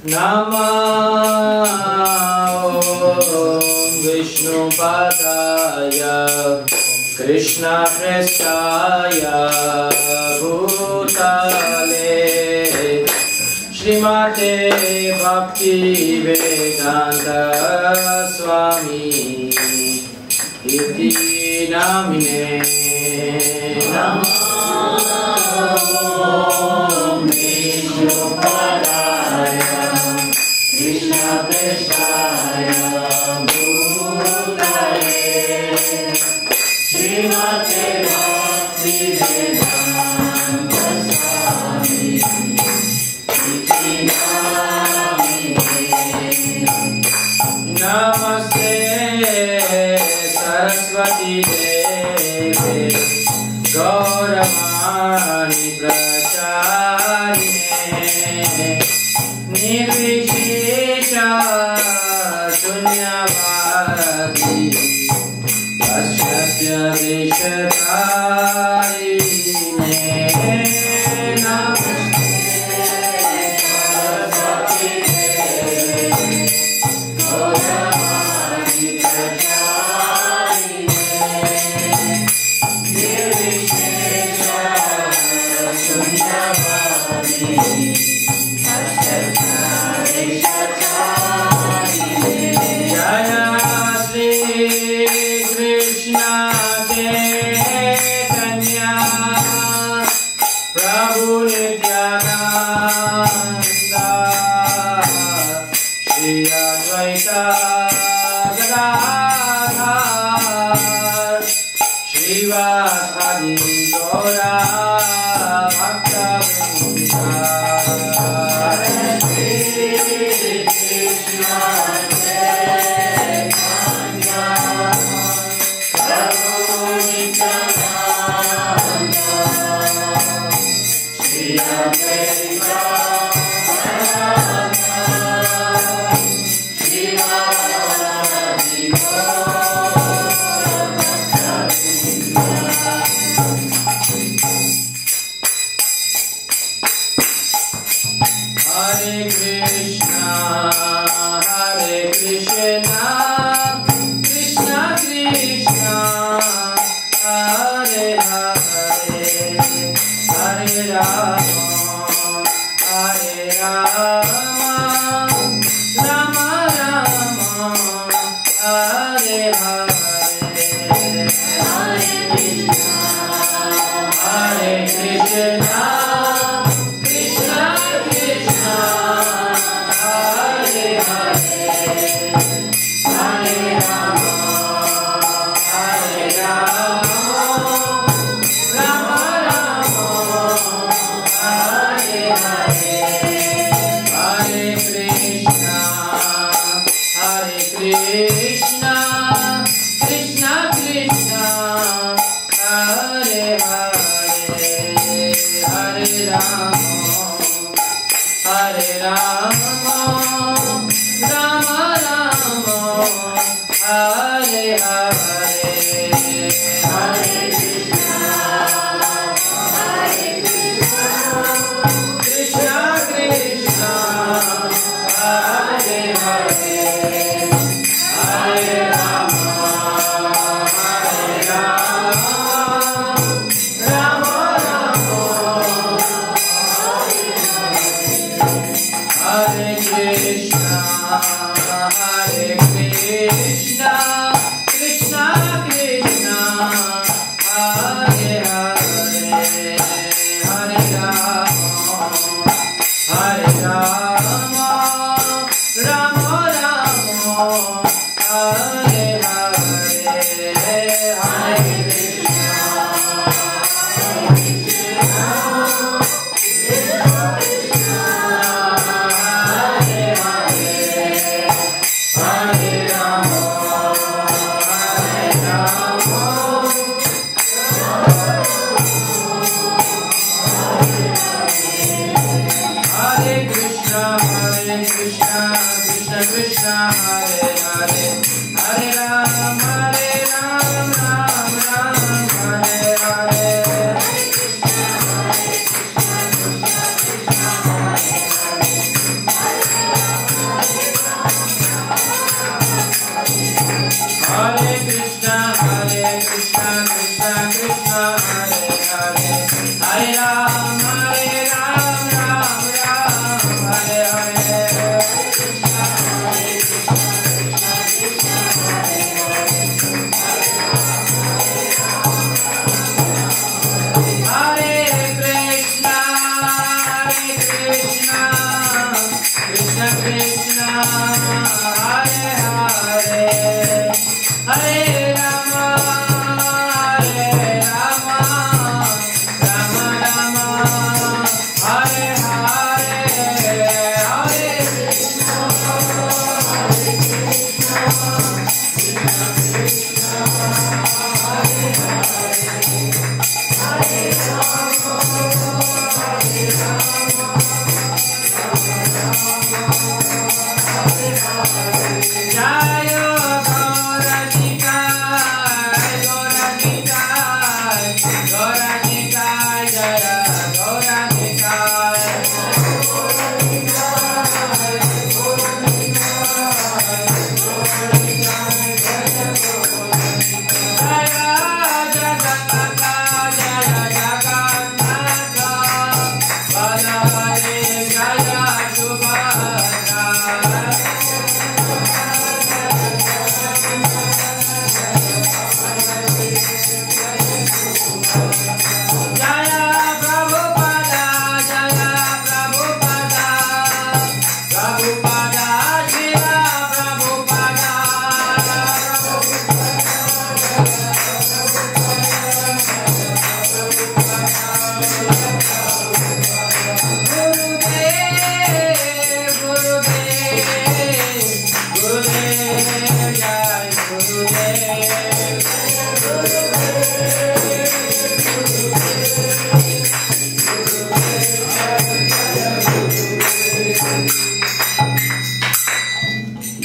Namo Vishnupadaya Krishna Prestaya Bhutale Srimate Bhaktivedanta Swami Iti Namine Namo Vishnupadaya Krishna Prestaya Bhutale Srimate Bhaktivedanta Swami Iti Namine Namaste Saraswati Deve Gauramani Pracharine Nirvishesha Sunyavadi Paschatya Deshatarine Namaste Saraswati Deve Gauramani Pracharine Nirvishesha Sunyavadi Jaya Shri Krishna Chaitanya Prabhu Nityananda Shri Advaita Gadadhar Srivasadi Gaura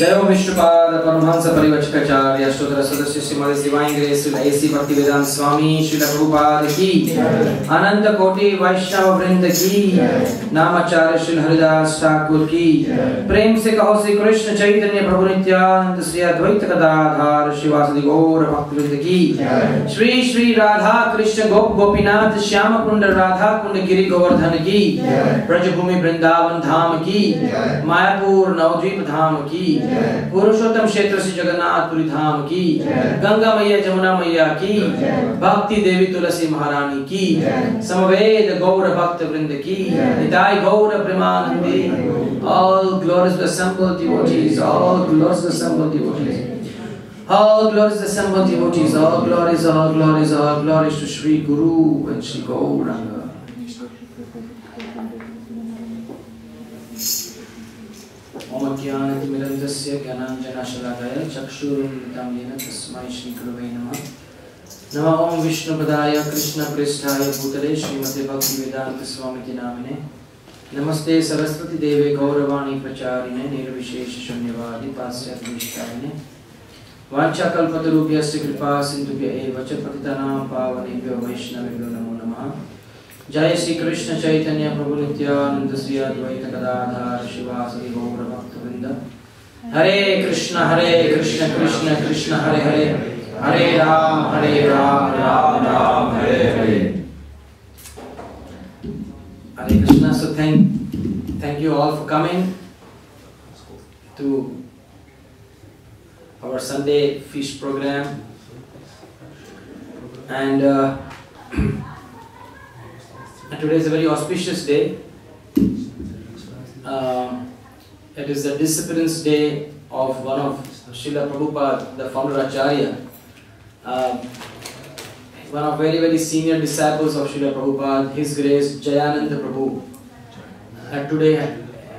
Jai Ho Vishnupada Paramahansa Parivachakacharya Stotara Sadasya Srimad Divine Grace Srila A.C. Bhaktivedanta Swami Srila Prabhupada ki Ananta Koti Vaishnava Vrinda ki Namacharya Srila Haridas Thakur ki Prem se kaho Sri Krishna Chaitanya Prabhu Nityananda Sri Advaita Gadadhar Shivasadi Gaura Bhaktivedanta ki Shri Shri Radha Krishna Gop Gopinath Shyama Kunda Radha Kunda Giri Govardhan ki Brajabhumi Vrindavan Dham ki Mayapur Navdvip Dham ki पुरुषोत्तम क्षेत्र से जगन्नाथपुरी धाम की गंगा मैया जमुना मैया की भक्ति देवी तुलसी महारानी की समवेद गौर भक्त वृंद की निताय गौर Premanandi all glorious assembled devotees all glorious assembled devotees all glorious assembled devotees all glories to Shri Guru and Shri Gauranga. Om Jnana Timirandasya Gyananjana Shalakaya Chakshurunmitam Yena Tasmai Shri Gurave Namah. Namah Om Vishnupadaya Krishna Prestaya Bhutale Srimate Bhaktivedanta Swamiti Namine. Namaste Saraswati Deve Gauravani Pracharine Nirvishesha Shunyavadi Pasyat Vishkarine Vancha Kalpatarubhya Kripa Sindhubhya Eva Patitanam Pavanebhyo Vaishnavibhyo Namo Namaha. Jai Sri Krishna Chaitanya Prabhu Nityananda Sri Advaita Gadadhar Shivasadi Gaura Bhaktivinoda. Hare Krishna Krishna Krishna Hare Hare Hare Ram Ram Ram Hare Hare. Hare Krishna. So thank you all for coming to our Sunday feast program. And today is a very auspicious day. It is the Disappearance Day of one of Srila Prabhupada, the founder Acharya. One of very senior disciples of Srila Prabhupada, His Grace Jayananda Prabhu. Today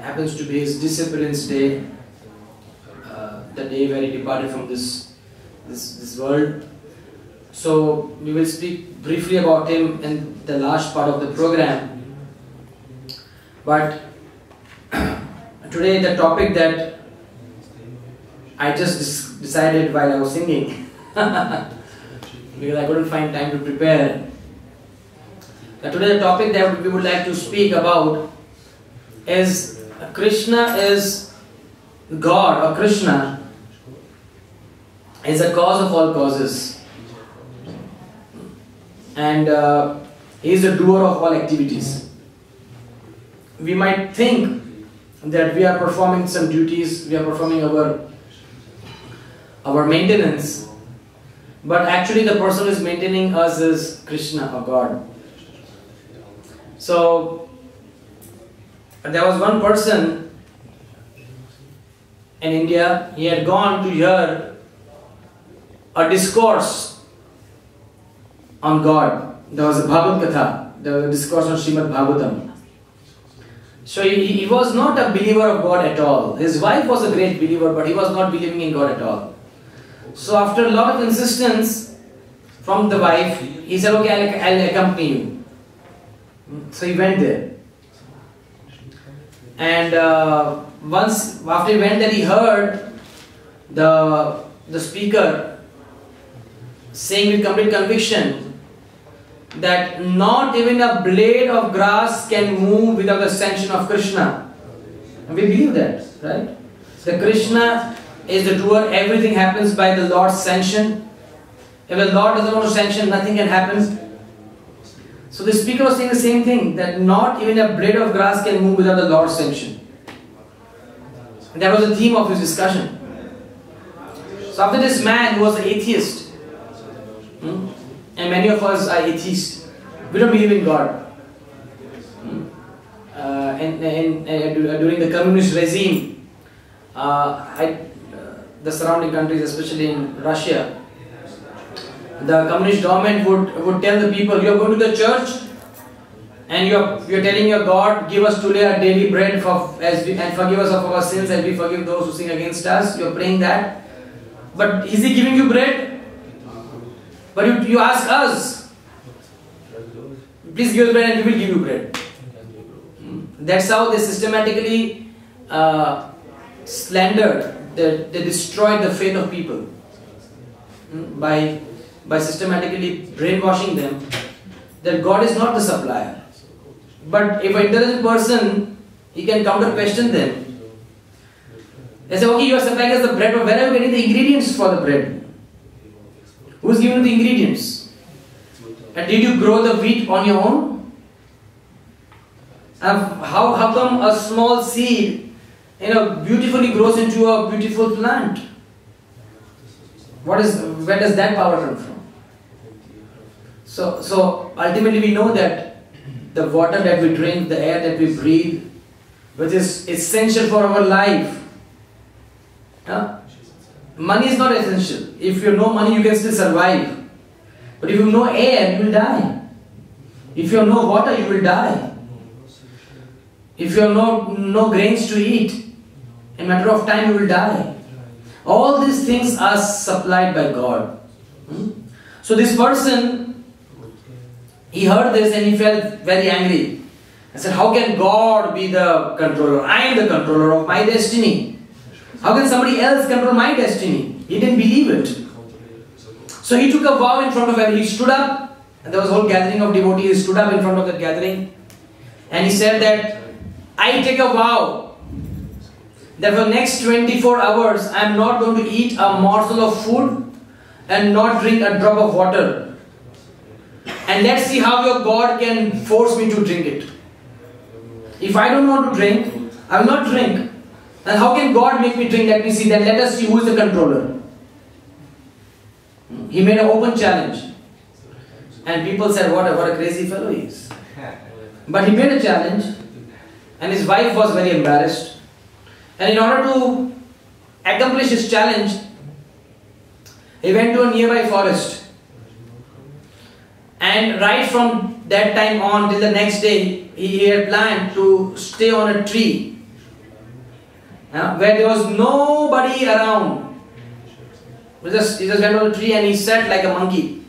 happens to be his Disappearance Day, the day where he departed from this world. So we will speak briefly about him in the last part of the program. But today the topic that I just decided while I was singing, because I couldn't find time to prepare. Today the topic that we would like to speak about is Krishna is God, or Krishna is a cause of all causes. And he is the doer of all activities. We might think that we are performing some duties, we are performing our maintenance, but actually the person who is maintaining us is Krishna or God. So there was one person in India, he had gone to hear a discourse on God. There was a Bhagavad Katha, there was a discourse on Srimad Bhagavatam. So he was not a believer of God at all. His wife was a great believer, but he was not believing in God at all. So after a lot of insistence from the wife, he said, okay, I'll accompany you. So he went there. And once after he went there, he heard the speaker saying with complete conviction that not even a blade of grass can move without the sanction of Krishna. And we believe that, right? The Krishna is the doer, everything happens by the Lord's sanction. If the Lord doesn't want to sanction, nothing can happen. So the speaker was saying the same thing, that not even a blade of grass can move without the Lord's sanction. And that was the theme of his discussion. So after this man who was an atheist, and many of us are atheists, we don't believe in God. During the communist regime, the surrounding countries, especially in Russia, the communist government would tell the people, you are going to the church, and you're telling your God, give us today our daily bread and forgive us of our sins as we forgive those who sin against us. You're praying that. But is He giving you bread? But you ask us, please give us bread and we will give you bread. That's how they systematically slandered, they destroyed the faith of people by systematically brainwashing them that God is not the supplier. But if an intelligent person, he can counter question them. They say, okay, you are supplying us the bread, but where are you getting the ingredients for the bread? Who's giving you the ingredients? And did you grow the wheat on your own? How come a small seed, beautifully grows into a beautiful plant? Where does that power come from? So ultimately we know that the water that we drink, the air that we breathe, which is essential for our life. Money is not essential. If you have no money, you can still survive. But if you have no air, you will die. If you have no water, you will die. If you have no grains to eat, in a matter of time you will die. All these things are supplied by God. So this person, he heard this and he felt very angry. I said, how can God be the controller? I am the controller of my destiny. How can somebody else control my destiny? He didn't believe it. So he took a vow in front of everyone. He stood up, and there was a whole gathering of devotees. He stood up in front of that gathering and he said that, I take a vow that for the next 24 hours I am not going to eat a morsel of food and not drink a drop of water. And let's see how your God can force me to drink it. If I don't want to drink, I will not drink. And how can God make me drink? Let me see. Then let us see who is the controller. He made an open challenge. And people said, what a crazy fellow he is. But he made a challenge. And his wife was very embarrassed. And in order to accomplish his challenge, he went to a nearby forest. And right from that time on till the next day, he had planned to stay on a tree where there was nobody around. He just went on a tree and he sat like a monkey.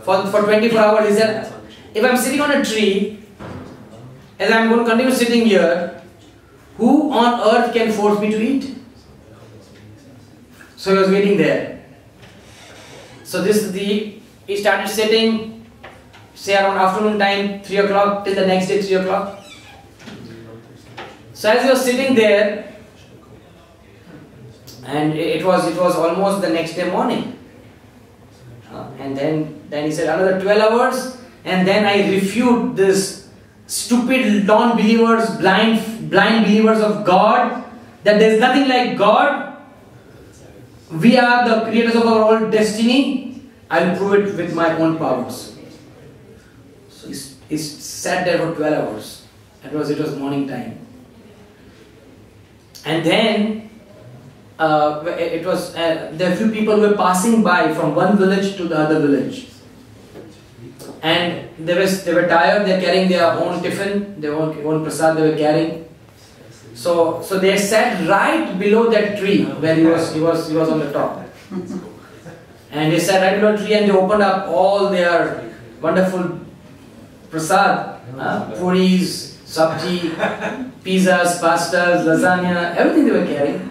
For 24 hours he said, if I am sitting on a tree, as I am going to continue sitting here, who on earth can force me to eat? So he was waiting there. So he started sitting, say around afternoon time, 3 o'clock, till the next day 3 o'clock. So as he was sitting there, and it was almost the next day morning. And then he said another 12 hours, and then I refute this stupid non-believers, blind believers of God, that there is nothing like God. We are the creators of our own destiny. I will prove it with my own powers. So he sat there for 12 hours. It was morning time. And then there were few people who were passing by from one village to the other village. And they were tired. They were carrying their own tiffin, their own prasad they were carrying. So they sat right below that tree where he was on the top. And they sat right below the tree and they opened up all their wonderful prasad, puris, sabji, pizzas, pastas, lasagna, everything they were carrying.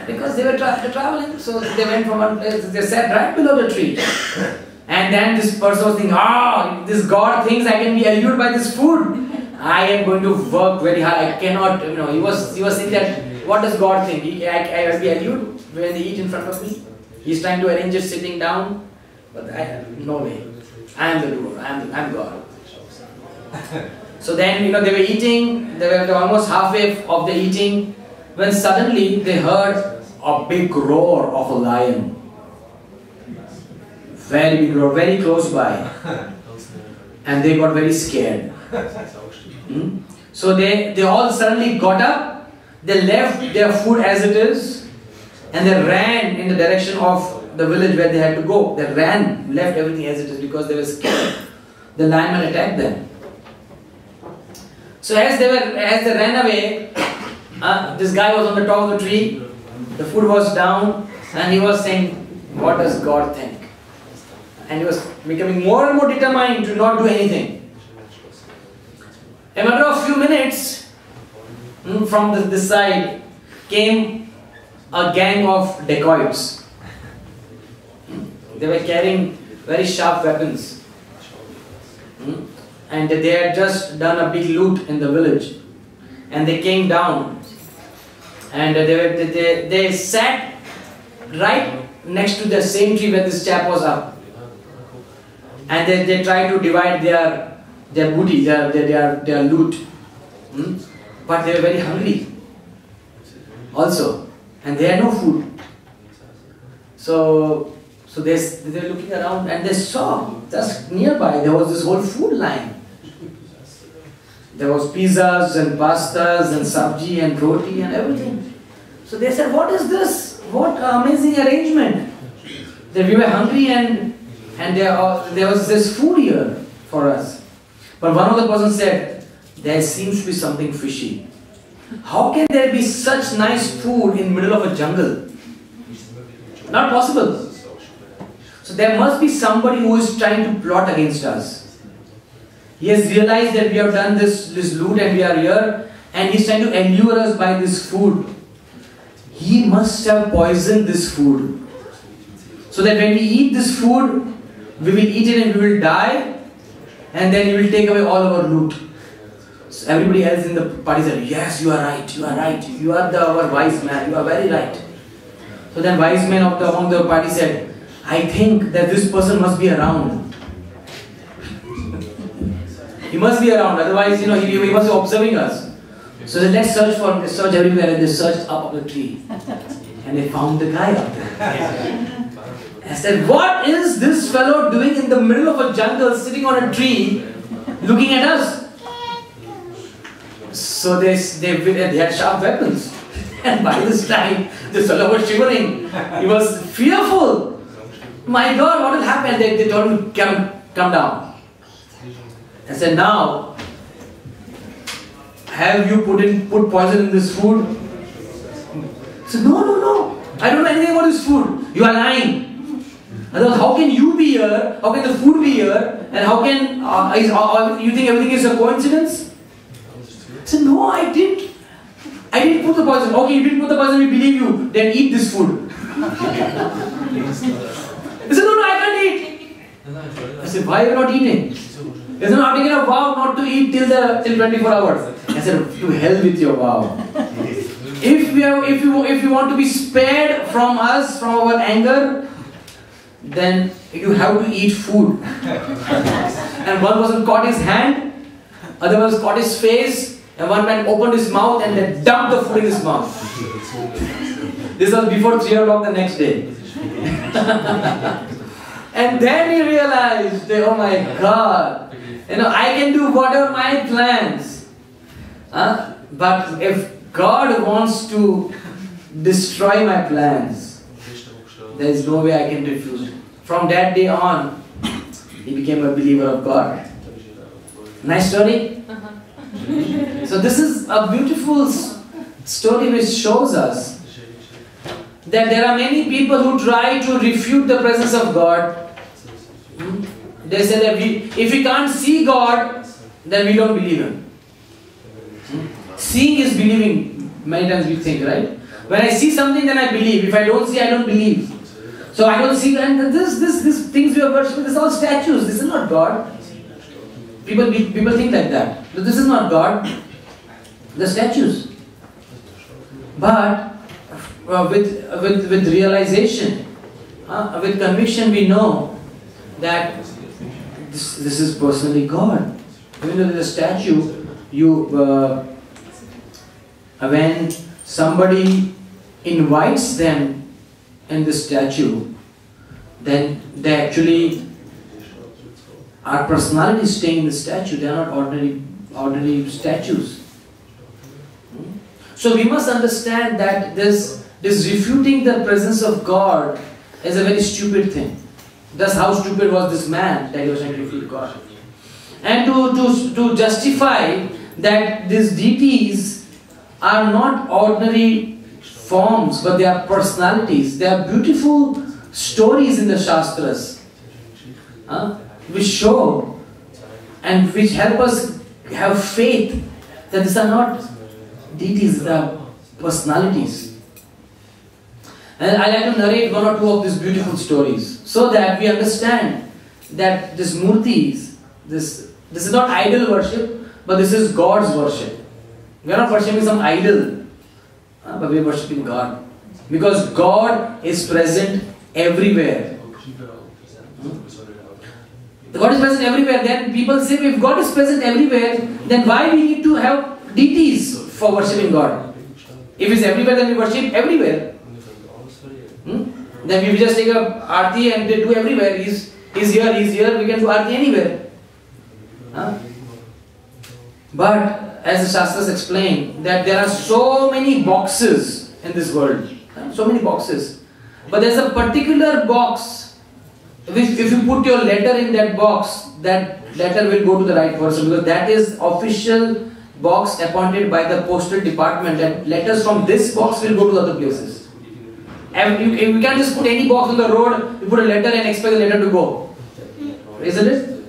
Because they were traveling, so they went from one place, they sat right below the tree. And then this person was thinking, this God thinks I can be allured by this food. I am going to work very hard. I cannot, he was thinking that, what does God think? I will be allured when they eat in front of me. He's trying to arrange it sitting down. But no way. I am the doer. I am God. So then, they were eating. They were almost halfway of the eating, when suddenly they heard a big roar of a lion. Very big roar, very close by. And they got very scared. So they all suddenly got up, they left their food as it is, and they ran in the direction of the village where they had to go. They left everything as it is because they were scared. the lion attacked them. So as they ran away, this guy was on the top of the tree, the food was down, and he was saying, what does God think? And he was becoming more and more determined to not do anything. A matter of few minutes, from this side came a gang of dacoits. They were carrying very sharp weapons. And they had just done a big loot in the village. And they came down. And they sat right next to the same tree where this chap was up. And they tried to divide their booty, their loot. But they were very hungry also. And they had no food. So they were looking around and they saw just nearby there was this whole food line. There was pizzas and pastas and sabji and roti and everything. So they said, what is this? What amazing arrangement. That we were hungry and there was this food here for us. But one of the persons said, there seems to be something fishy. How can there be such nice food in the middle of a jungle? Not possible. So there must be somebody who is trying to plot against us. He has realized that we have done this loot and we are here, and he is trying to allure us by this food. He must have poisoned this food. So that when we eat this food, we will eat it and we will die, and then he will take away all our loot. So everybody else in the party said, yes, you are right, you are right. You are our wise man, you are very right. So then wise man among the party said, I think that this person must be around. He must be around, otherwise, he must be observing us. So they let's search for him. They searched everywhere and they searched up the tree. And they found the guy up there. I said, what is this fellow doing in the middle of a jungle, sitting on a tree, looking at us? So they had sharp weapons. And by this time, this fellow was shivering. He was fearful. My God, what will happen? They told him, come down. I said, now, have you put poison in this food? He said, no. I don't know anything about this food. You are lying. Otherwise, how can you be here? How can the food be here? And how can, you think everything is a coincidence? I said, no, I didn't put the poison. Okay, you didn't put the poison, we believe you. Then eat this food. He said, no, I can't eat. I said, why are you not eating? He said, no, I've taken a vow not to eat till 24 hours. I said, to hell with your vow. If you want to be spared from us, from our anger, then you have to eat food. And one person caught his hand, other one caught his face, and one man opened his mouth and then dumped the food in his mouth. This was before 3 o'clock the next day. And then he realized, oh my God, I can do whatever my plans. But if God wants to destroy my plans, there is no way I can refuse. From that day on, he became a believer of God. Nice story? So this is a beautiful story which shows us that there are many people who try to refute the presence of God. They say that if we can't see God, then we don't believe Him. Seeing is believing, many times we think, right? When I see something, then I believe. If I don't see, I don't believe. So I don't see, and this things we are worshipping, this is all statues. This is not God. People think like that. But this is not God. The statues. But with realization, with conviction, we know that this is personally God. Even though there's a statue, when somebody invites them in the statue, then they actually are personality staying in the statue. They are not ordinary statues. So we must understand that this refuting the presence of God is a very stupid thing. Thus, how stupid was this man that he was trying to refute God? And to justify that these deities are not ordinary forms, but they are personalities. They are beautiful stories in the Shastras, which show and which help us have faith that these are not deities, they are personalities. And I like to narrate one or two of these beautiful stories so that we understand that these murtis, this is not idol worship, but this is God's worship. We are not worshipping some idol, but we are worshipping God. Because God is present everywhere. God is present everywhere. Then people say, if God is present everywhere, then why we need to have deities for worshipping God? If He is everywhere, then we worship everywhere. Then we just take a arti and they do everywhere. He's here, we can do arti anywhere. But as the Shastras explain, that there are so many boxes in this world. So many boxes. But there's a particular box which if you put your letter in that box, that letter will go to the right person, because that is official box appointed by the postal department, and letters from this box will go to other places. And you can't just put any box on the road, you put a letter and expect the letter to go. Isn't it?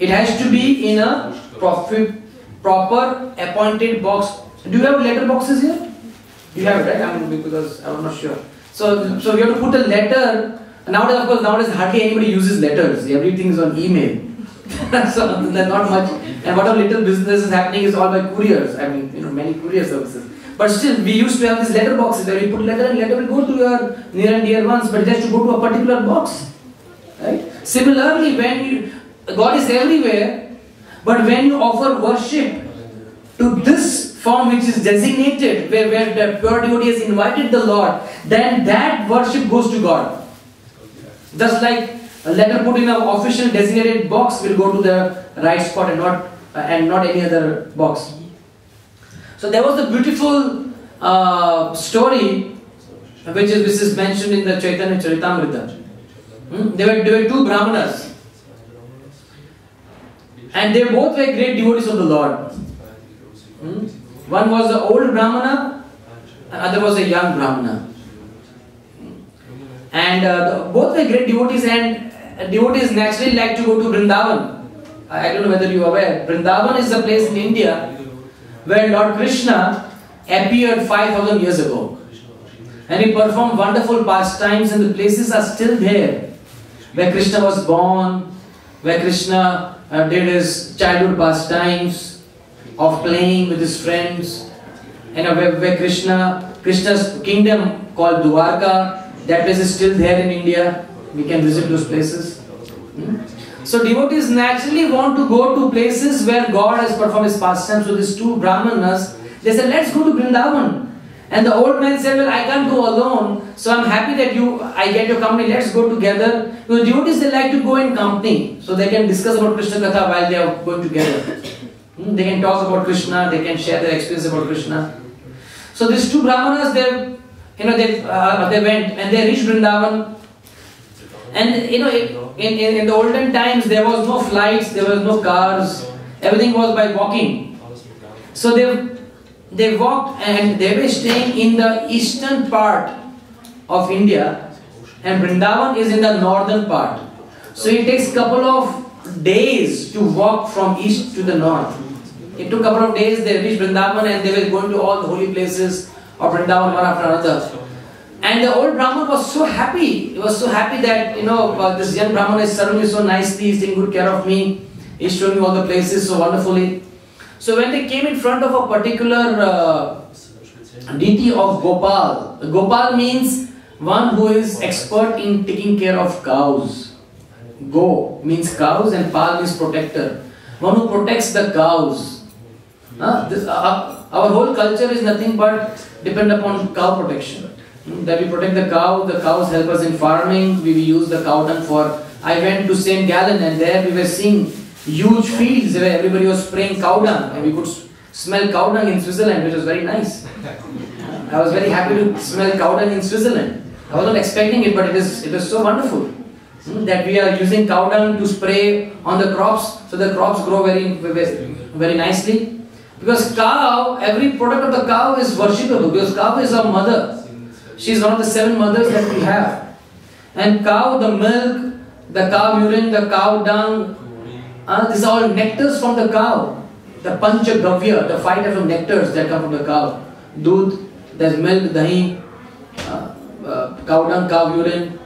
It has to be in a proper appointed box. Do you have letter boxes here? You have it, right? I mean, because I'm not sure. So you have to put a letter. Nowadays, of course, hardly anybody uses letters. Everything is on email. So there's not much. And whatever little business is happening is all by couriers. I mean, many courier services. But still, we used to have these letter boxes where you put letter and letter will go to your near and dear ones, but it has to go to a particular box. Right? Similarly, when God is everywhere, but when you offer worship to this form which is designated, where the pure devotee has invited the Lord, then that worship goes to God. Just like a letter put in an official designated box will go to the right spot and not any other box. So there was a beautiful story which is mentioned in the Chaitanya Charitamrita. There were two Brahmanas, and they both were great devotees of the Lord. One was the old Brahmana, and other was a young Brahmana. And both were great devotees, and devotees naturally like to go to Vrindavan. I don't know whether you are aware. Vrindavan is a place in India where Lord Krishna appeared 5,000 years ago. And He performed wonderful pastimes, and the places are still there. Where Krishna was born, where Krishna did his childhood pastimes of playing with his friends, and where Krishna's kingdom called Dwarka, that place is still there in India. We can visit those places. So devotees naturally want to go to places where God has performed his pastimes. So these two Brahmanas, they said, let's go to Vrindavan. And the old man said, well, I can't go alone, so I'm happy that I get your company, let's go together. Because devotees, they like to go in company, so they can discuss about Krishna Katha while they are going together. They can talk about Krishna, they can share their experience about Krishna. So these two Brahmanas, they went and they reached Vrindavan. And in the olden times, there was no flights, there was no cars, everything was by walking. So they walked, and they were staying in the eastern part of India, and Vrindavan is in the northern part. So it takes a couple of days to walk from east to the north. It took a couple of days, they reached Vrindavan, and they were going to all the holy places of Vrindavan one after another. And the old Brahman was so happy. He was so happy that, this young Brahman is serving me so nicely, he's taking good care of me, he's showing me all the places so wonderfully. So when they came in front of a particular deity of Gopal, Gopal means one who is expert in taking care of cows. Go means cows and Pal means protector. One who protects the cows. Our whole culture is nothing but depend upon cow protection. That we protect the cows help us in farming, we use the cow dung for... I went to St. Gallen, and there we were seeing huge fields where everybody was spraying cow dung, and we could smell cow dung in Switzerland, which was very nice. I was very happy to smell cow dung in Switzerland. I was not expecting it, but it is so wonderful. that we are using cow dung to spray on the crops, so the crops grow very nicely. Because cow, every product of the cow is worshipable, because cow is our mother. She is one of the 7 mothers that we have. And cow, the milk, the cow urine, the cow dung, these are all nectars from the cow. The panchagavya, the 5 types of nectars that come from the cow. Doodh, there's milk, dahi, cow dung, cow urine.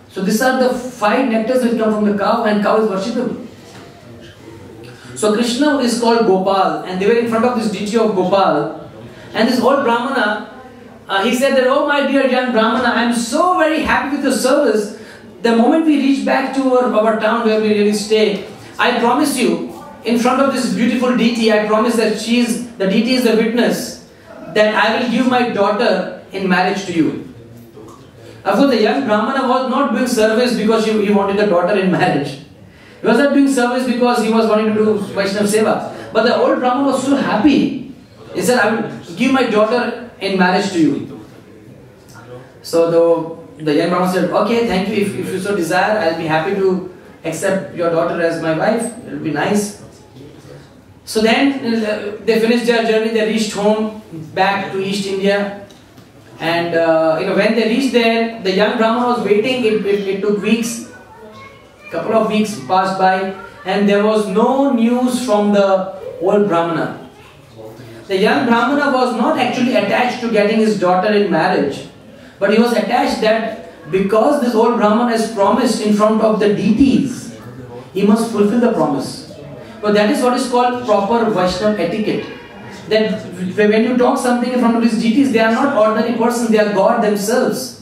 So these are the 5 nectars which come from the cow, and cow is worshipable. So Krishna is called Gopal, and they were in front of this deity of Gopal. And this old Brahmana, he said that, oh my dear young Brahmana, I am so very happy with your service. The moment we reach back to our town where we really stay, I promise you, in front of this beautiful deity, I promise that the deity is the witness that I will give my daughter in marriage to you. Of course, the young Brahmana was not doing service because he wanted a daughter in marriage. He was not doing service because he was wanting to do Vaishnava Seva. But the old Brahmana was so happy. He said, I will give my daughter in marriage to you. So the young Brahmana said, okay, thank you. If you so desire, I will be happy to accept your daughter as my wife. It will be nice. So then they finished their journey. They reached home back to East India. And when they reached there, the young Brahmana was waiting. It took weeks. Couple of weeks passed by, and there was no news from the old Brahmana. The young Brahmana was not actually attached to getting his daughter in marriage, but he was attached that because this old Brahmana has promised in front of the deities, he must fulfill the promise. But that is what is called proper Vaishnava etiquette. That when you talk something in front of these deities, they are not ordinary persons, they are God themselves.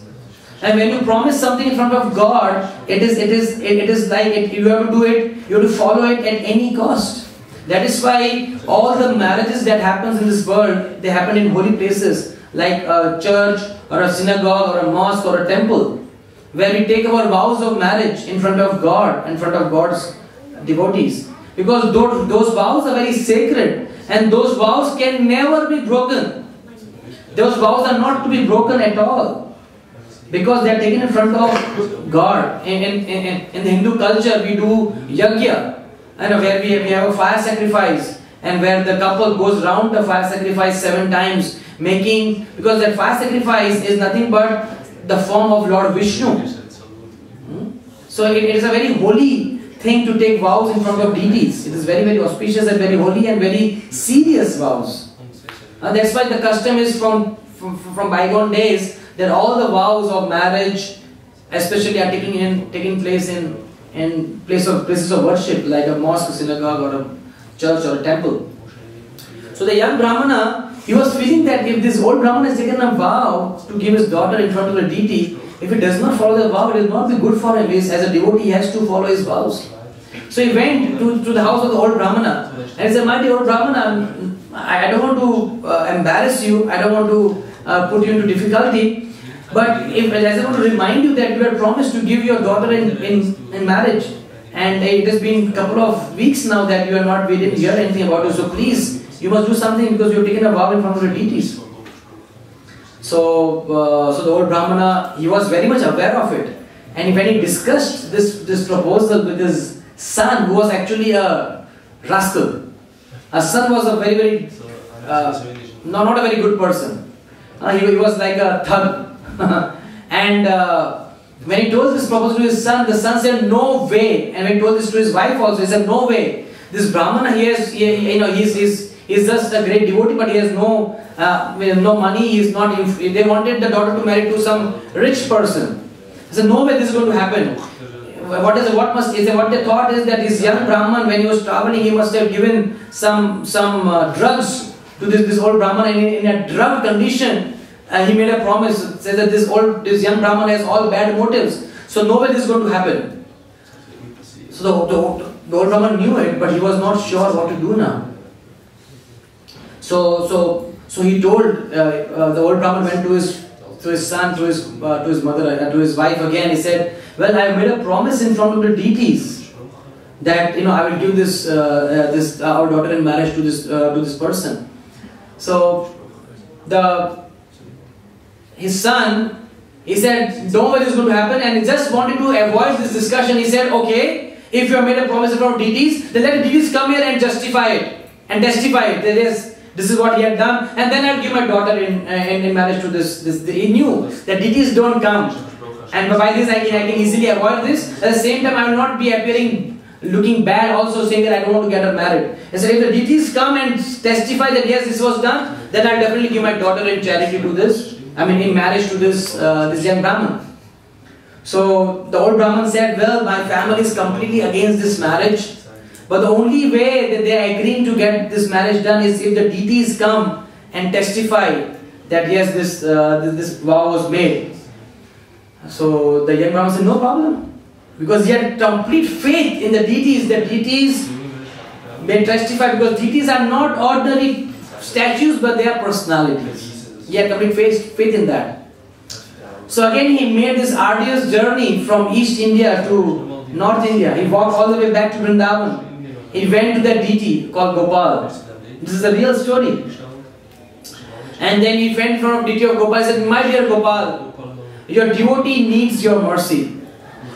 And when you promise something in front of God, it is like you have to do it, you have to follow it at any cost. That is why all the marriages that happens in this world, they happen in holy places like a church or a synagogue or a mosque or a temple, where we take our vows of marriage in front of God, in front of God's devotees. Because those vows are very sacred, and those vows can never be broken. Those vows are not to be broken at all. Because they are taken in front of God. In the Hindu culture, we do yajna, where we have a fire sacrifice, and where the couple goes round the fire sacrifice 7 times, because that fire sacrifice is nothing but the form of Lord Vishnu. So it is a very holy thing to take vows in front of deities. It is very, very auspicious and very holy and very serious vows. That's why the custom is from bygone days, that all the vows of marriage, especially are taking place in places of worship, like a mosque, synagogue, or a church or a temple. So the young Brahmana, he was feeling that if this old Brahmana has taken a vow to give his daughter in front of the deity, if he does not follow the vow, it will not be good for him. As a devotee, he has to follow his vows. So he went to the house of the old Brahmana and he said, my dear old Brahmana, I don't want to embarrass you, I don't want to put you into difficulty. But as I want to remind you that you had promised to give your daughter in marriage, and it has been a couple of weeks now that we didn't hear anything about you. So please, you must do something because you have taken a vow in front of the deities. So the old Brahmana, he was very much aware of it, and when he discussed this proposal with his son, who was actually a rascal. His son was a very not a very good person. He was like a thug. And when he told this proposal to his son, the son said, no way. And when he told this to his wife also, he said, no way. This Brahmana, he's just a great devotee, but he has no money. He is not. They wanted the daughter to marry to some rich person. He said, no way this is going to happen. What they thought is that this young Brahman, when he was traveling, he must have given some drugs to this old Brahman, and in a drug condition, he made a promise, said that this young Brahman has all bad motives, so no way this is going to happen. So the old Brahman knew it, but he was not sure what to do now. So he told, the old Brahman went to his son, to his mother, to his wife again. He said, well, I have made a promise in front of the deities that I will give this our daughter in marriage to this person. So his son He said, don't worry, it's going to happen, and he just wanted to avoid this discussion. He said, okay, if you have made a promise in front of deities, then let the deities come here and justify it and testify it. That is, this is what he had done, and then I'll give my daughter in marriage to this. He knew that deities don't come, and by this I can easily avoid this. At the same time, I will not be appearing looking bad, also saying that I don't want to get her married. He said, if the deities come and testify that yes, this was done, then I'll definitely give my daughter in charity to this. I mean, in marriage to this young Brahman. So the old Brahman said, well, my family is completely against this marriage, but the only way that they are agreeing to get this marriage done is if the deities come and testify that yes, this vow was made. So the young Brahman said, no problem, because he had complete faith in the deities. The deities may testify, because deities are not ordinary statues, but they are personalities. He had complete faith in that. So again he made this arduous journey from East India to North India. He walked all the way back to Vrindavan. He went to that deity called Gopal. This is a real story. And then he went in front of deity of Gopal and said, my dear Gopal, your devotee needs your mercy.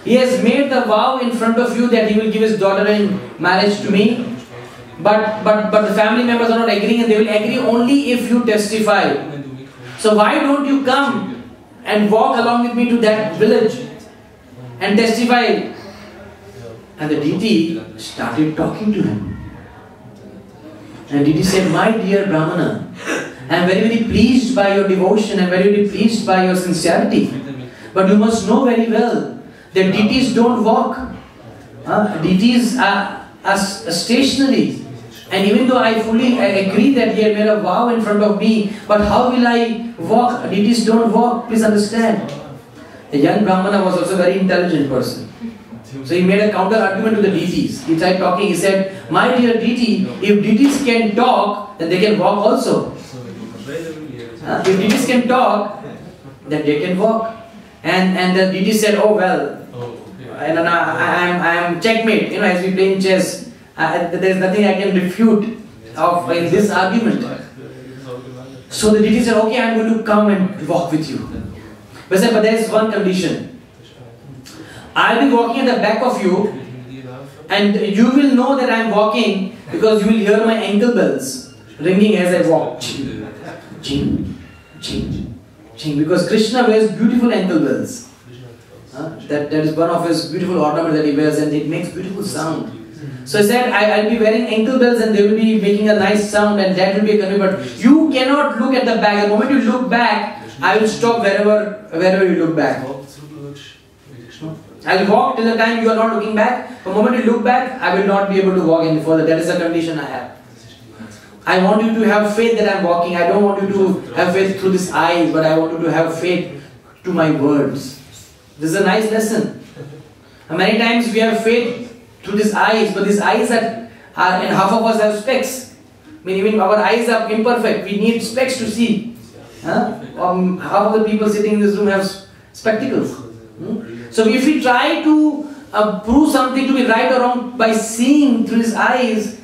He has made the vow in front of you that he will give his daughter in marriage to me. But the family members are not agreeing, and they will agree only if you testify. So why don't you come and walk along with me to that village and testify? And the deity started talking to him. And deity said, my dear Brahmana, I am very, very pleased by your devotion, I am very, very pleased by your sincerity. But you must know very well that deities don't walk. Deities are stationary. And even though I fully agree that he had made a vow in front of me, but how will I walk? Deities don't walk, please understand. The young Brahmana was also a very intelligent person. So he made a counter argument to the deities. He tried talking, he said, my dear deity, if deities can talk, then they can walk also. If deities can talk, then they can walk. And the deity said, oh well, I am checkmate, as we play in chess. There is nothing I can refute in this argument. So the deity said, okay, I am going to come and walk with you. But there is one condition. I will be walking at the back of you, and you will know that I am walking because you will hear my ankle bells ringing as I walk. Ching, ching, ching. Because Krishna wears beautiful ankle bells. That is one of his beautiful ornaments that he wears, and it makes beautiful sound. So I said, I'll be wearing ankle bells and they will be making a nice sound, and that will be a convey. But you cannot look at the back. The moment you look back, I will stop wherever you look back. I will walk till the time you are not looking back. The moment you look back, I will not be able to walk any further. That is the condition I have. I want you to have faith that I am walking. I don't want you to have faith through these eyes, but I want you to have faith to my words. This is a nice lesson. And many times we have faith through these eyes, but these eyes are and half of us have specs. I mean, even our eyes are imperfect. We need specs to see. Half of the people sitting in this room have spectacles. So if we try to prove something to be right or wrong by seeing through his eyes,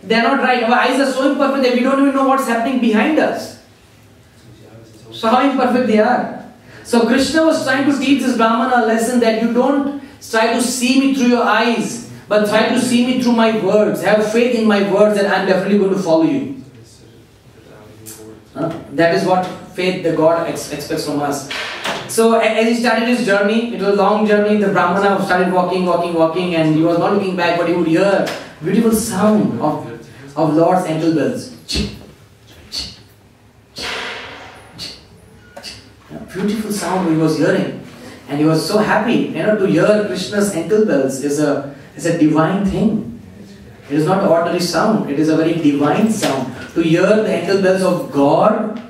they are not right. Our eyes are so imperfect that we don't even know what's happening behind us. So how imperfect they are. So Krishna was trying to teach this Brahmana a lesson that you don't try to see me through your eyes, but try to see me through my words. Have faith in my words, and I am definitely going to follow you. That is what faith the God expects from us. So as he started his journey, it was a long journey. The Brahmana started walking, and he was not looking back, but he would hear beautiful sound of Lord's ankle bells. Beautiful sound he was hearing, and he was so happy. To hear Krishna's ankle bells is a divine thing. It is not an ordinary sound. It is a very divine sound. To hear the ankle bells of God,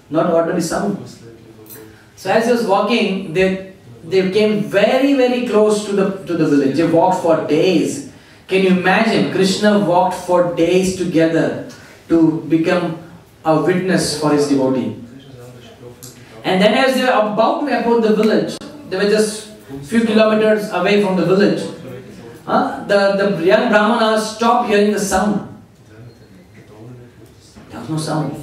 not ordinary sound. So as he was walking, they came very, very close to the village. They walked for days. Can you imagine? Krishna walked for days together to become a witness for his devotee. And then as they were about to approach the village, they were just a few kilometers away from the village. The young Brahmana stopped hearing the sound. There was no sound.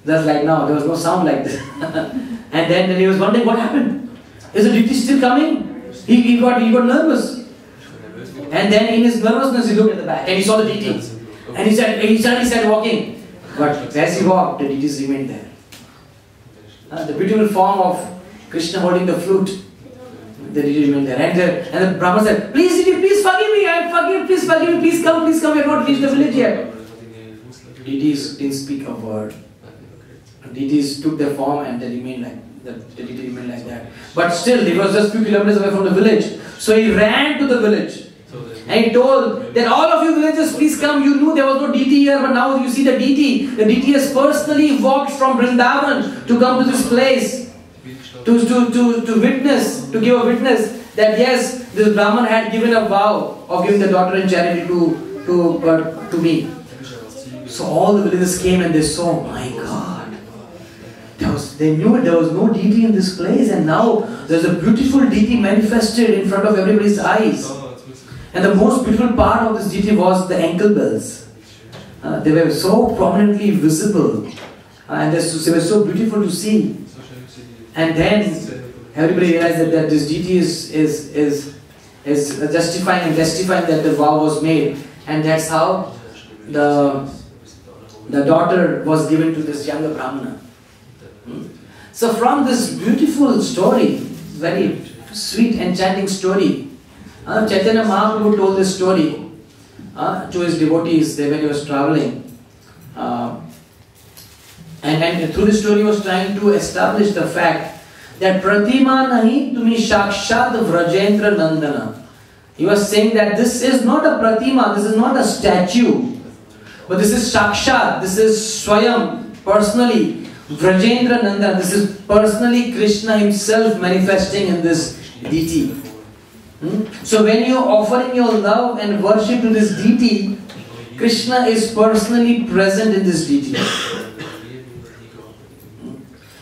Just like now, there was no sound like this. And then he was wondering what happened. Is the deity still coming? He got nervous. And then in his nervousness he looked at the back and he saw the deity. And he suddenly started walking. But as he walked, the deities remained there. The beautiful form of Krishna holding the flute, the deity remained there. And the Brahman said, please deity, please forgive me, I am forgiven, please forgive me, please come, we have not reached the village yet. Deities didn't speak a word. Deities took their form and they remained like the deity remained like that. But still, he was just few kilometers away from the village. So he ran to the village. And he told that all of you villagers, please come. You knew there was no deity here, but now you see the deity. The deity has personally walked from Vrindavan to come to this place to witness, to give a witness that yes, this Brahman had given a vow of giving the daughter in charity to me. So all the villagers came and they saw, oh my God. They knew there was no deity in this place, and now there's a beautiful deity manifested in front of everybody's eyes. And the most beautiful part of this deity was the ankle bells. They were so prominently visible, and they were so beautiful to see. And then everybody realized that this deity is justifying and testifying that the vow was made, and that's how the daughter was given to this younger Brahmana. So from this beautiful story, very sweet, enchanting story, Chaitanya Mahaprabhu told this story to his devotees when he was traveling. And through this story he was trying to establish the fact that Pratima nahi tumi shakshat vrajendra nandana. He was saying that this is not a Pratima, this is not a statue, but this is Shakshat, this is Swayam, personally, Vrajendra Nandana, this is personally Krishna himself manifesting in this deity. So when you are offering your love and worship to this deity, Krishna is personally present in this deity.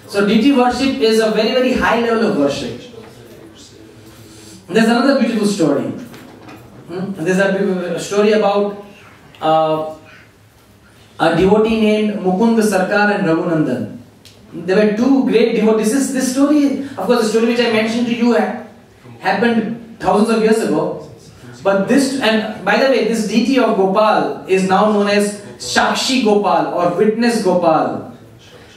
So deity worship is a very, very high level of worship. There's another beautiful story. There's a story about a devotee named Mukunda Sarkar and Raghunandan. There were two great devotees. This story, of course, the story which I mentioned to you happened thousands of years ago. But this, and by the way, this deity of Gopal is now known as Shakshi Gopal or Witness Gopal.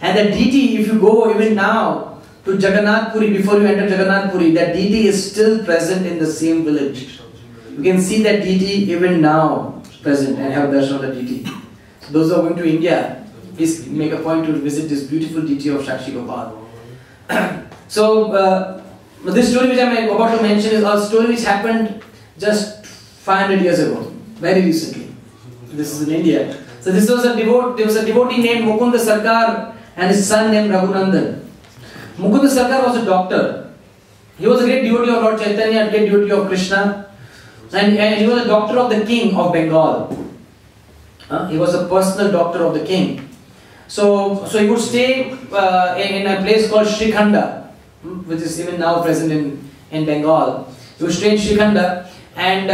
And the deity, if you go even now to Jagannath Puri, before you enter Jagannath Puri, that deity is still present in the same village. You can see that deity even now present and have darshan of the deity. So those who are going to India, please make a point to visit this beautiful deity of Shakshi Gopal. So, this story which I am about to mention is a story which happened just 500 years ago, very recently. This is in India. So there was a devotee named Mukunda Sarkar and his son named Raghunandan. Mukunda Sarkar was a doctor. He was a great devotee of Lord Chaitanya, a great devotee of Krishna, and he was a doctor of the king of Bengal. He was a personal doctor of the king. So he would stay in a place called Shrikhanda, which is even now present in Bengal. He would stay in Shrikhanda, and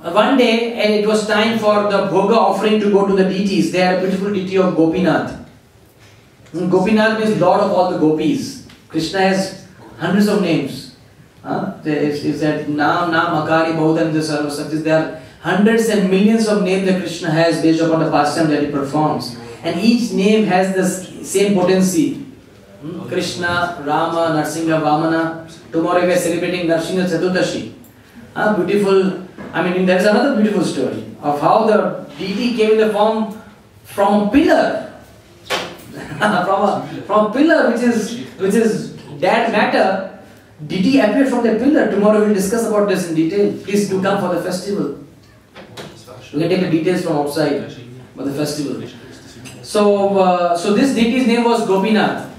one day it was time for the bhoga offering to go to the deities. They had a beautiful deity of Gopinath. Gopinath means Lord of all the gopis. Krishna has hundreds of names. There is that Nam, Akari, Baudan, Sarvasaktis. There are hundreds and millions of names that Krishna has based upon the pastime that he performs. And each name has the same potency. Krishna, Rama, Narsingha, Vamana. Tomorrow we are celebrating Narsingha Chaturdashi. Beautiful. I mean, there is another beautiful story of how the deity came in the form from a pillar. from a pillar which is dead matter. Deity appeared from the pillar. Tomorrow we will discuss about this in detail. Please do come for the festival. We can take the details from outside for the festival. So this deity's name was Gopinath,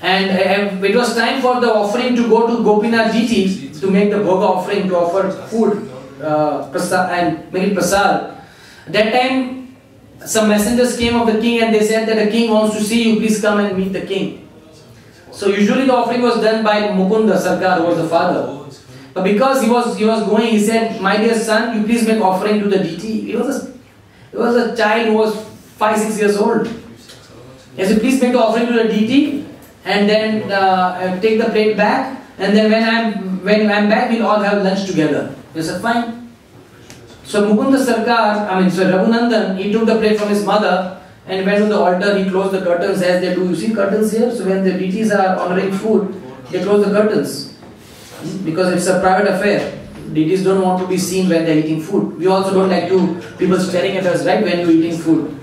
and it was time for the offering to go to Gopinath deity to make the bhoga offering, to offer food and make it prasad. At that time, some messengers came of the king and they said that the king wants to see you, please come and meet the king. So usually the offering was done by Mukunda Sarkar, who was the father. But because he was going, he said, my dear son, you please make offering to the deity. He was a child who was 5-6 years old. He said, please make the offering to the deity and then take the plate back, and then when I'm back, we'll all have lunch together. He said, fine. So Mukunda Sarkar, Raghunandan, he took the plate from his mother and went to the altar. He closed the curtains as they do. You see curtains here? So when the deities are honoring food, they close the curtains because it's a private affair. Deities don't want to be seen when they're eating food. We also don't like people staring at us, right, when you're eating food.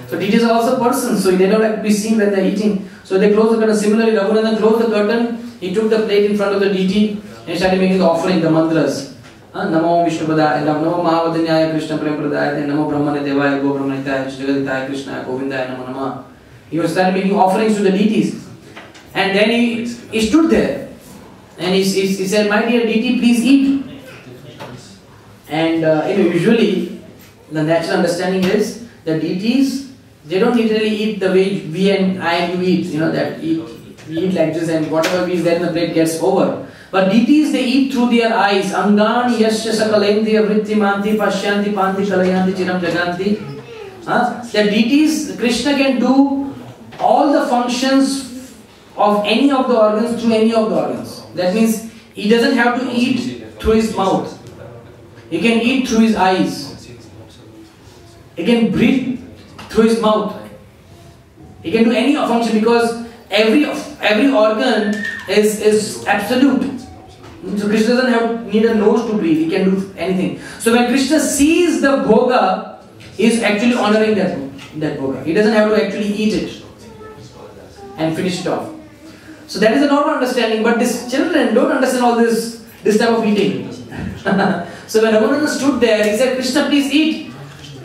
So deities are also persons, so they don't like to be seen when they're eating. So they close the curtain. Similarly, Raghunandan closed the curtain. He took the plate in front of the deity and started making the offering, the mantras. Namo Vishnupadaya, Namo Mahavadanyaya Krishna Prempradaya, Namo Brahmane Devaya, Go Brahmanitaya, Jagaditaya Krishna, Govindaya, Namo Nama. He was started making offerings to the deities. And then he stood there. And he said, my dear deity, please eat. And usually the natural understanding is the deities, they don't literally eat the way we and I do eat, that we eat like this and whatever we eat then the plate gets over. But deities, they eat through their eyes. Angani yasya sakalendi avritti manti pashyanti panti kalayanti chiram jaganti. The deities, Krishna can do all the functions of any of the organs through any of the organs. That means he doesn't have to eat through his mouth. He can eat through his eyes. He can breathe through his mouth. He can do any function because every organ is absolute. So Krishna doesn't need a nose to breathe. He can do anything. So when Krishna sees the bhoga, he is actually honoring that bhoga. He doesn't have to actually eat it and finish it off. So that is a normal understanding. But these children don't understand all this type of eating. So when Raghunandan stood there, he said, Krishna, please eat.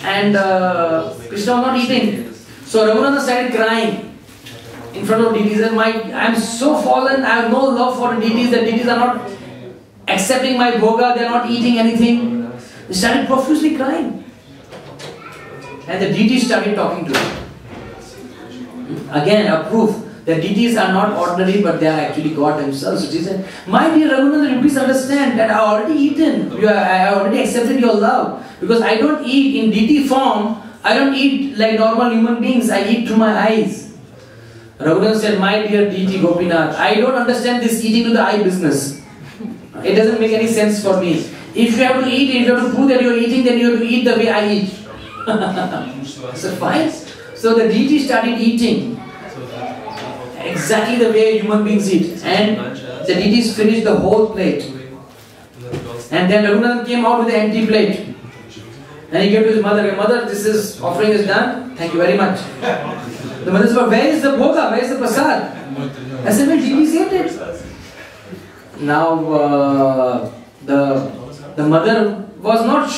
And Krishna was not eating. So Raghunandan started crying in front of deities. And I am so fallen, I have no love for deities. The deities are not accepting my bhoga, they are not eating anything. They started profusely crying. And the deities started talking to him. Again, a proof that deities are not ordinary, but they are actually God themselves. So he said, my dear Raghunandan, you please understand that I have already eaten. I have already accepted your love. Because I don't eat in deity form. I don't eat like normal human beings. I eat through my eyes. Raghunandan said, my dear deity Gopinath, I don't understand this eating to the eye business. It doesn't make any sense for me. If you have to eat, if you have to prove that you are eating, then you have to eat the way I eat. So fine. So the deity started eating exactly the way human beings eat. And the deities finished the whole plate. And then Raghunandan came out with an empty plate. And he gave to his mother, Mother, this offering is done. Thank you very much. The mother said, where is the bhoga? Where is the prasad? I said, well, deities ate it. Now the mother was not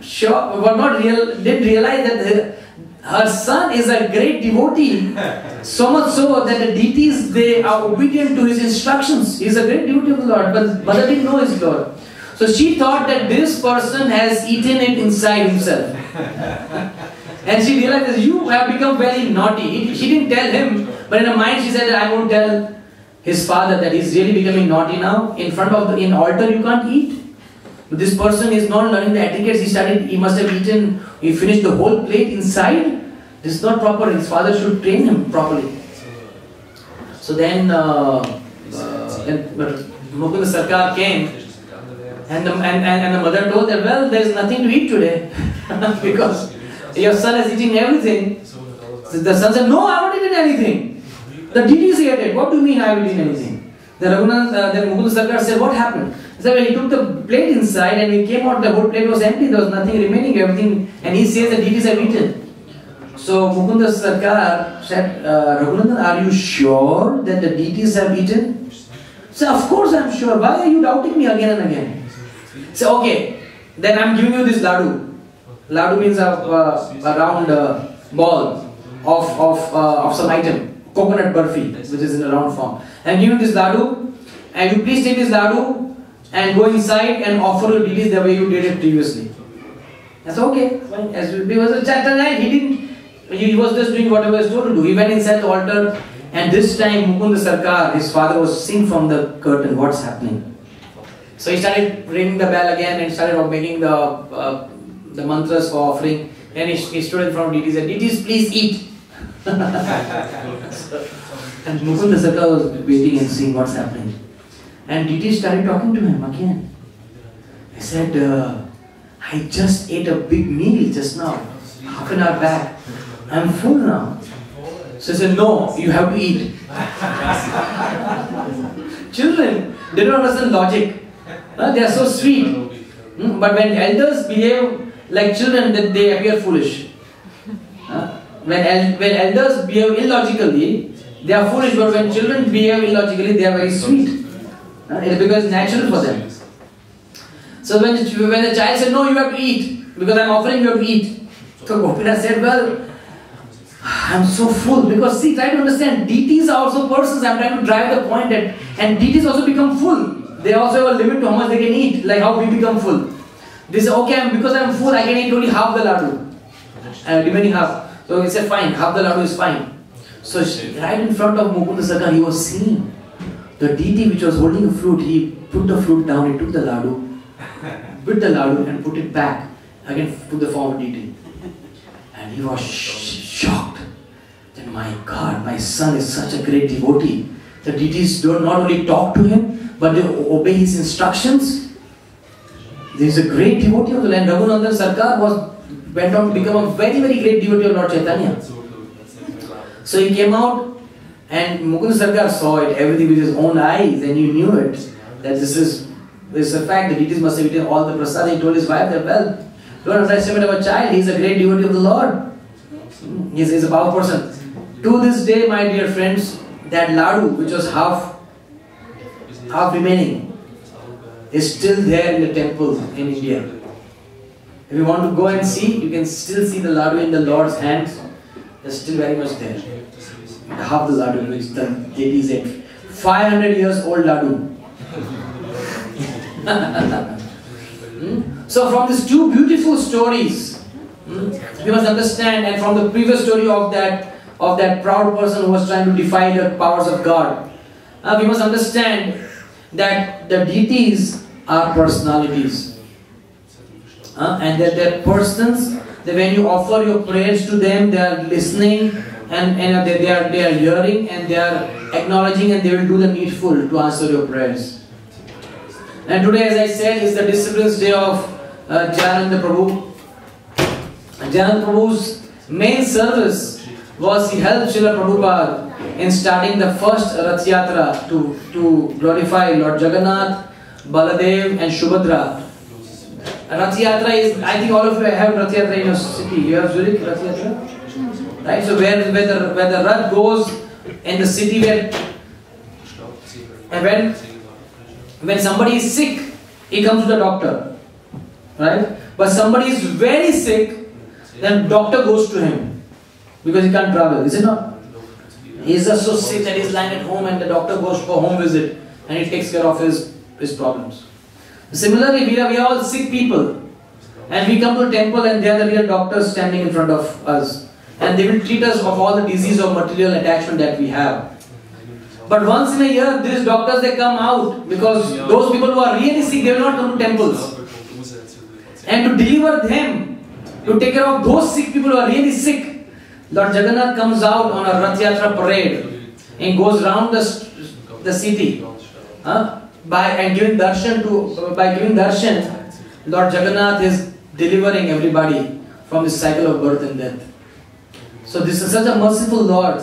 sure, didn't realize that her son is a great devotee, so much so that the deities, they are obedient to his instructions. He is a great devotee of the Lord, but mother didn't know his Lord. So she thought that this person has eaten it inside himself. And she realized that you have become very naughty. She didn't tell him, but in her mind she said that I won't tell his father that he's really becoming naughty now. In front of in altar you can't eat. But this person is not learning the etiquettes. He must have eaten, he finished the whole plate inside. This is not proper. His father should train him properly. So then Mukunda Sarkar came and the mother told that, well, there is nothing to eat today because your son is eating everything. So the son said, no, I haven't eaten anything. The deities ate it. What do you mean I haven't eaten anything? Then Mukunda Sarkar said, what happened? He said, well, he took the plate inside and he came out, the whole plate was empty, there was nothing remaining, everything, and he says the deities have eaten. So Mukunda Sarkar said, Raghunandan, are you sure that the deities have eaten? He said, of course I am sure. Why are you doubting me again and again? He said, okay, then I am giving you this ladu. Ladu means a round ball of some item, coconut burfi, which is in a round form. I am giving you this ladu, and you please take this ladu and go inside and offer the deities the way you did it previously. I said, okay. He was a chapter 9, he was just doing whatever he was told to do. He went inside the altar, and this time Mukunda Sarkar, his father, was seeing from the curtain what's happening. So he started ringing the bell again and started making the mantras for offering. And he stood in front of deities and said, deities, please eat. And Mukunda Saka was waiting and seeing what's happening. And DT started talking to him again. He said, I just ate a big meal just now, half an hour back. I'm full now. So he said, no, you have to eat. Children, they don't understand logic. They are so sweet. But when elders behave like children, then they appear foolish. When elders behave illogically, they are foolish. But when children behave illogically, they are very sweet. Because it's natural for them. So when the child said, no, you have to eat, because I'm offering you have to eat. So Gopinath said, well, I'm so full. Because see, try to understand, deities are also persons. I'm trying to drive the point that, and deities also become full. They also have a limit to how much they can eat, like how we become full. They say, okay, because I'm full, I can eat only half the laddu. Remaining half. So he said, fine, half the laddu is fine. So right in front of Mukunda Saka, he was seeing the deity which was holding a flute. He put the flute down, he took the laddu, bit the laddu and put it back. Again, put the form of deity. And he was shocked. That my God, my son is such a great devotee. The deities don't not only talk to him, but they obey his instructions. There is a great devotee of the land. Raghunandan Sarkar went on to become a very, very great devotee of Lord Chaitanya. So he came out and Mukunda Sarkar saw it, everything with his own eyes, and he knew it. That this is a fact. The deities must have eaten all the prasad. He told his wife that, well, don't underestimate our child. He is a great devotee of the Lord. He is a powerful person. To this day, my dear friends, that laddu, which was half remaining, is still there in the temple in India. If you want to go and see, you can still see the laddu in the Lord's hands. They're still very much there. Half the laddu, which the deity said, 500 years old laddu. So from these two beautiful stories, we must understand, and from the previous story of that proud person who was trying to defy the powers of God, we must understand that the deities are personalities, and that they're persons. That when you offer your prayers to them, they are listening, and they are hearing, and they are acknowledging, and they will do the needful to answer your prayers. And today, as I said, is the Disappearance Day of Jayananda Prabhu. Jayananda Prabhu's main service was he helped Srila Prabhupada in starting the first Ratha-Yatra to glorify Lord Jagannath, Baladev and Subhadra. Ratha-Yatra is, I think all of you have Ratha-Yatra in your city. You have Zürich Ratha-Yatra? Right? So where the Rath goes in the city, when somebody is sick, he comes to the doctor. Right? But somebody is very sick, then doctor goes to him. Because he can't travel, is it not? He is just so sick that he is lying at home and the doctor goes for home visit and he takes care of his problems. Similarly, we are all sick people and we come to a temple and they are the real doctors standing in front of us and they will treat us of all the disease of material attachment that we have. But once in a year, these doctors, they come out because those people who are really sick, they will not come to temples. And to deliver them, to take care of those sick people who are really sick, Lord Jagannath comes out on a Ratha-Yatra parade and goes round the city. By giving darshan, Lord Jagannath is delivering everybody from this cycle of birth and death. So this is such a merciful Lord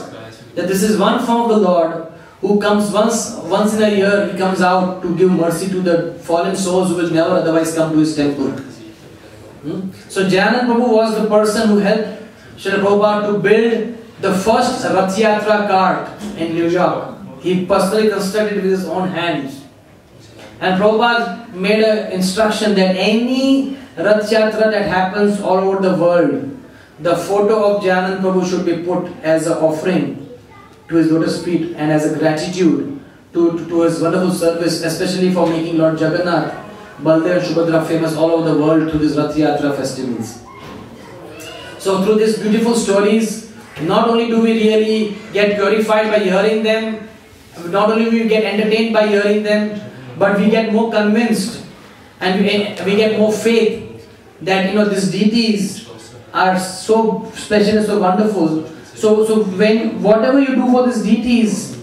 that this is one form of the Lord who comes once in a year. He comes out to give mercy to the fallen souls who will never otherwise come to his temple. So Jayananda Prabhu was the person who helped Srila Prabhupada to build the first Ratha-Yatra cart in New York. He personally constructed it with his own hands. And Prabhupada made an instruction that any Ratha-Yatra that happens all over the world, the photo of Jayananda Prabhu should be put as an offering to his lotus feet and as a gratitude to his wonderful service, especially for making Lord Jagannath, Baladev and Subhadra famous all over the world through these Ratha-Yatra festivals. So through these beautiful stories, not only do we really get purified by hearing them, not only do we get entertained by hearing them, but we get more convinced and we get more faith that these deities are so special and so wonderful. So when whatever you do for these deities,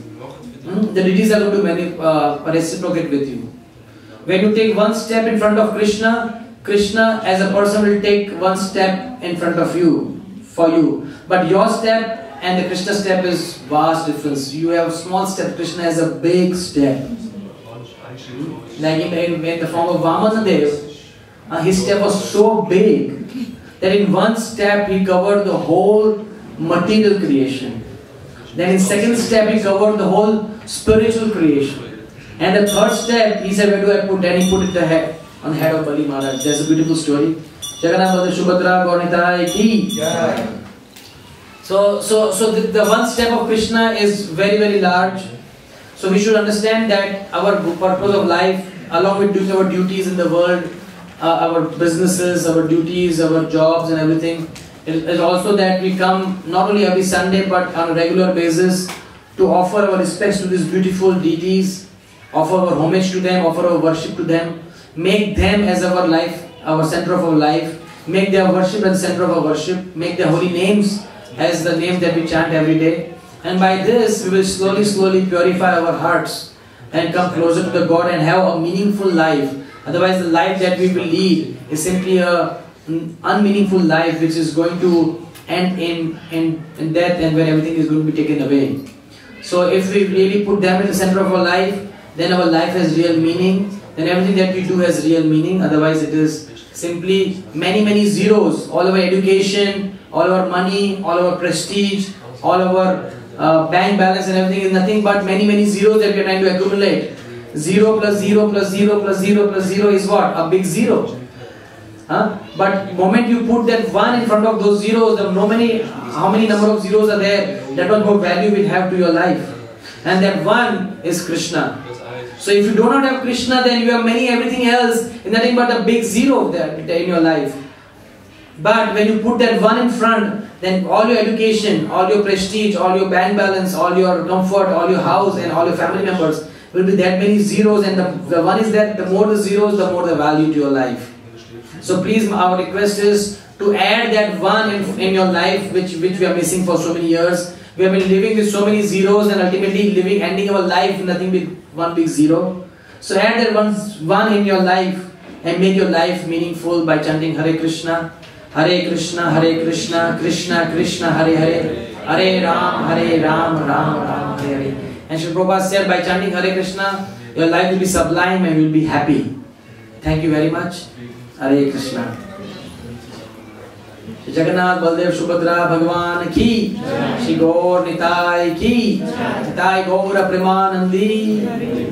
the deities are going to reciprocate with you. When you take one step in front of Krishna, Krishna as a person will take one step in front of you, for you. But your step and the Krishna step is vast difference. You have small step, Krishna has a big step. Like in the form of Vamanadev, his step was so big that in one step he covered the whole material creation. Then in second step he covered the whole spiritual creation. And the third step, he said, where do I put? Then he put it on the head of Bali Maharaj. That's a beautiful story. Jagannath Subhadra Gaurnitai ki. So the one step of Krishna is very, very large. So we should understand that our purpose of life, along with doing our duties in the world, our businesses, our duties, our jobs and everything, is also that we come not only every Sunday but on a regular basis to offer our respects to these beautiful deities, offer our homage to them, offer our worship to them, make them as our life, our center of our life, make their worship as the center of our worship, make their holy names as the names that we chant every day. And by this, we will slowly purify our hearts and come closer to the God and have a meaningful life. Otherwise, the life that we will lead is simply a unmeaningful life which is going to end in death and when everything is going to be taken away. So if we really put them in the center of our life, then our life has real meaning, then everything that we do has real meaning. Otherwise it is simply many zeros. All our education, all our money, all our prestige, all our bank balance and everything is nothing but many zeros that we are trying to accumulate. 0 plus 0 plus 0 plus 0 plus 0 is what? A big zero. But the moment you put that 1 in front of those zeros, how many number of zeros are there, that much more value will have to your life. And that 1 is Krishna. So if you do not have Krishna, then you have everything else is nothing but a big zero there in your life. But when you put that 1 in front, then all your education, all your prestige, all your bank balance, all your comfort, all your house and all your family members will be that many zeros, and the 1 is that the more the zeros, the more the value to your life. So please, our request is to add that 1 in your life which we are missing for so many years. We have been living with so many zeros and ultimately ending our life with nothing but one big zero. So add that one in your life and make your life meaningful by chanting Hare Krishna, Krishna Krishna Krishna, Hare Hare, Hare Ram, Ram Ram, Hare Hare. And Srila Prabhupada said, by chanting Hare Krishna, your life will be sublime and you will be happy. Thank you very much. Hare Krishna. Jagannath Baldev Subhadra Bhagwan ki, Shri Gaur Nitai ki, Nitai Gaura Premanandi.